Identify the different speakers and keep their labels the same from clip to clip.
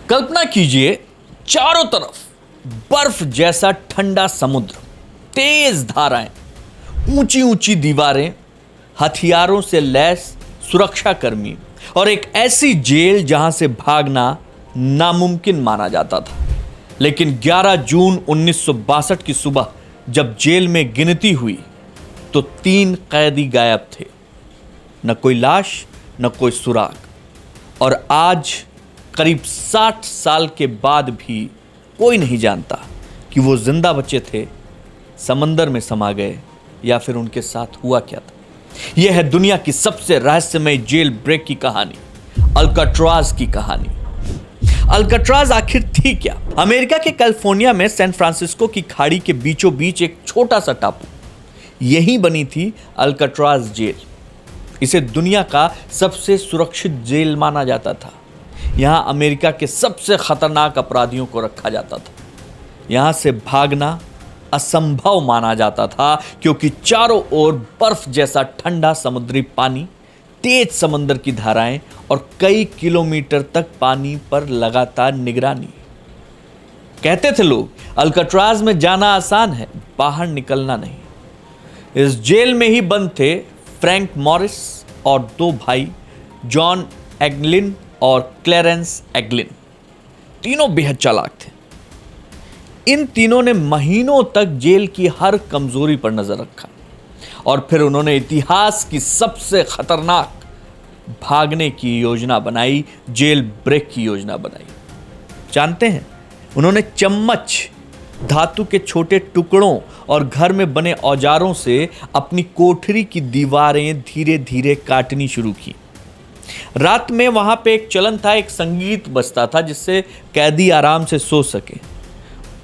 Speaker 1: कल्पना कीजिए, चारों तरफ बर्फ जैसा ठंडा समुद्र, तेज धाराएं, ऊंची ऊंची दीवारें, हथियारों से लैस सुरक्षाकर्मी और एक ऐसी जेल जहां से भागना नामुमकिन माना जाता था। लेकिन 11 जून 1962 की सुबह जब जेल में गिनती हुई तो 3 कैदी गायब थे। न कोई लाश, न कोई सुराग। और आज करीब 60 साल के बाद भी कोई नहीं जानता कि वो जिंदा बचे थे, समंदर में समा गए या फिर उनके साथ हुआ क्या था। यह है दुनिया की सबसे रहस्यमय जेल ब्रेक की कहानी, अल्काट्राज की कहानी। अल्काट्राज आखिर थी क्या? अमेरिका के कैलिफोर्निया में सैन फ्रांसिस्को की खाड़ी के बीचों बीच एक छोटा सा टापू, यहीं बनी थी अल्काट्राज जेल। इसे दुनिया का सबसे सुरक्षित जेल माना जाता था। यहां अमेरिका के सबसे खतरनाक अपराधियों को रखा जाता था। यहां से भागना असंभव माना जाता था क्योंकि चारों ओर बर्फ जैसा ठंडा समुद्री पानी, तेज समंदर की धाराएं और कई किलोमीटर तक पानी पर लगातार निगरानी। कहते थे लोग, अल्काट्राज में जाना आसान है, बाहर निकलना नहीं। इस जेल में ही बंद थे फ्रैंक मॉरिस और 2 भाई, जॉन एग्लिन और क्लेरेंस एग्लिन। तीनों बेहद चालाक थे। इन तीनों ने महीनों तक जेल की हर कमजोरी पर नजर रखा और फिर उन्होंने इतिहास की सबसे खतरनाक भागने की योजना बनाई, जेल ब्रेक की योजना बनाई। जानते हैं, उन्होंने चम्मच, धातु के छोटे टुकड़ों और घर में बने औजारों से अपनी कोठरी की दीवारें धीरे धीरे काटनी शुरू की। रात में वहां पे एक चलन था, एक संगीत बजता था जिससे कैदी आराम से सो सके।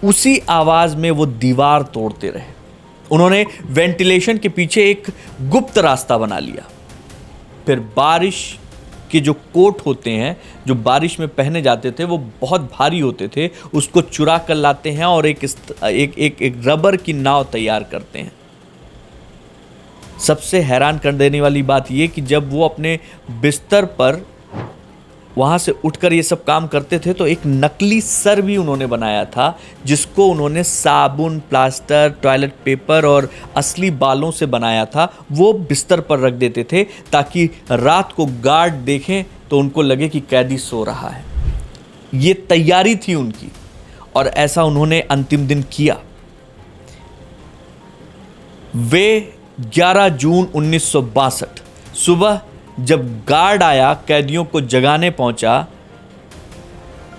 Speaker 1: उसी आवाज में वो दीवार तोड़ते रहे। उन्होंने वेंटिलेशन के पीछे एक गुप्त रास्ता बना लिया। फिर बारिश के जो कोट होते हैं, जो बारिश में पहने जाते थे, वो बहुत भारी होते थे, उसको चुरा कर लाते हैं और एक रबर की नाव तैयार करते हैं। सबसे हैरान कर देने वाली बात यह कि जब वो अपने बिस्तर पर वहां से उठकर ये सब काम करते थे तो एक नकली सर भी उन्होंने बनाया था, जिसको उन्होंने साबुन, प्लास्टर, टॉयलेट पेपर और असली बालों से बनाया था। वो बिस्तर पर रख देते थे ताकि रात को गार्ड देखें तो उनको लगे कि कैदी सो रहा है। ये तैयारी थी उनकी और ऐसा उन्होंने अंतिम दिन किया। वे 11 जून 1962 सुबह जब गार्ड आया, कैदियों को जगाने पहुंचा,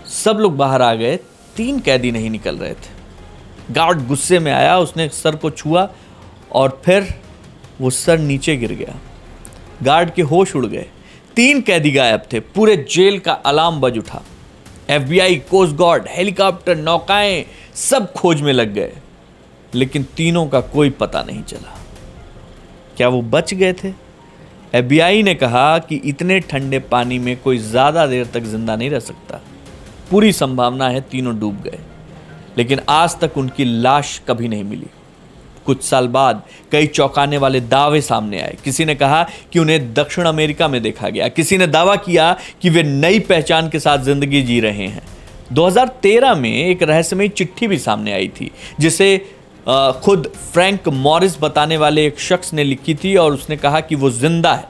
Speaker 1: सब लोग बाहर आ गए, 3 कैदी नहीं निकल रहे थे। गार्ड गुस्से में आया, उसने सर को छुआ और फिर वो सर नीचे गिर गया। गार्ड के होश उड़ गए। 3 कैदी गायब थे। पूरे जेल का अलार्म बज उठा। FBI, कोस्ट गार्ड, हेलीकॉप्टर, नौकाएं सब खोज में लग गए, लेकिन तीनों का कोई पता नहीं चला। क्या वो बच गए थे? FBI ने कहा कि इतने ठंडे पानी में कोई ज्यादा देर तक जिंदा नहीं रह सकता। पूरी संभावना है तीनों डूब गए। लेकिन आज तक उनकी लाश कभी नहीं मिली। कुछ साल बाद कई चौंकाने वाले दावे सामने आए। किसी ने कहा कि उन्हें दक्षिण अमेरिका में देखा गया। किसी ने दावा किया कि वे नई पहचान के साथ जिंदगी जी रहे हैं। 2013 में एक रहस्यमयी चिट्ठी भी सामने आई थी, जिसे खुद फ्रैंक मॉरिस बताने वाले एक शख्स ने लिखी थी और उसने कहा कि वो जिंदा है।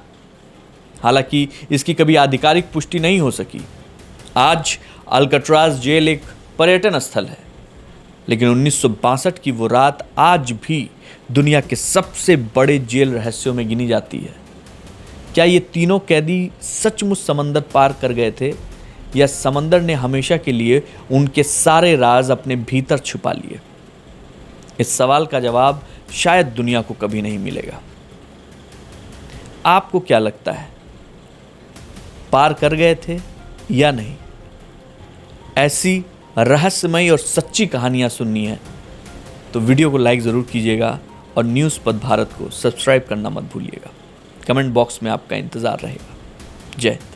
Speaker 1: हालांकि इसकी कभी आधिकारिक पुष्टि नहीं हो सकी। आज अल्काट्राज जेल एक पर्यटन स्थल है, लेकिन 1962 की वो रात आज भी दुनिया के सबसे बड़े जेल रहस्यों में गिनी जाती है। क्या ये तीनों कैदी सचमुच समंदर पार कर गए थे, या समंदर ने हमेशा के लिए उनके सारे राज अपने भीतर छुपा लिए? इस सवाल का जवाब शायद दुनिया को कभी नहीं मिलेगा। आपको क्या लगता है, पार कर गए थे या नहीं? ऐसी रहस्यमयी और सच्ची कहानियां सुननी है तो वीडियो को लाइक ज़रूर कीजिएगा और न्यूज़ पथ भारत को सब्सक्राइब करना मत भूलिएगा। कमेंट बॉक्स में आपका इंतज़ार रहेगा। जय हिंद।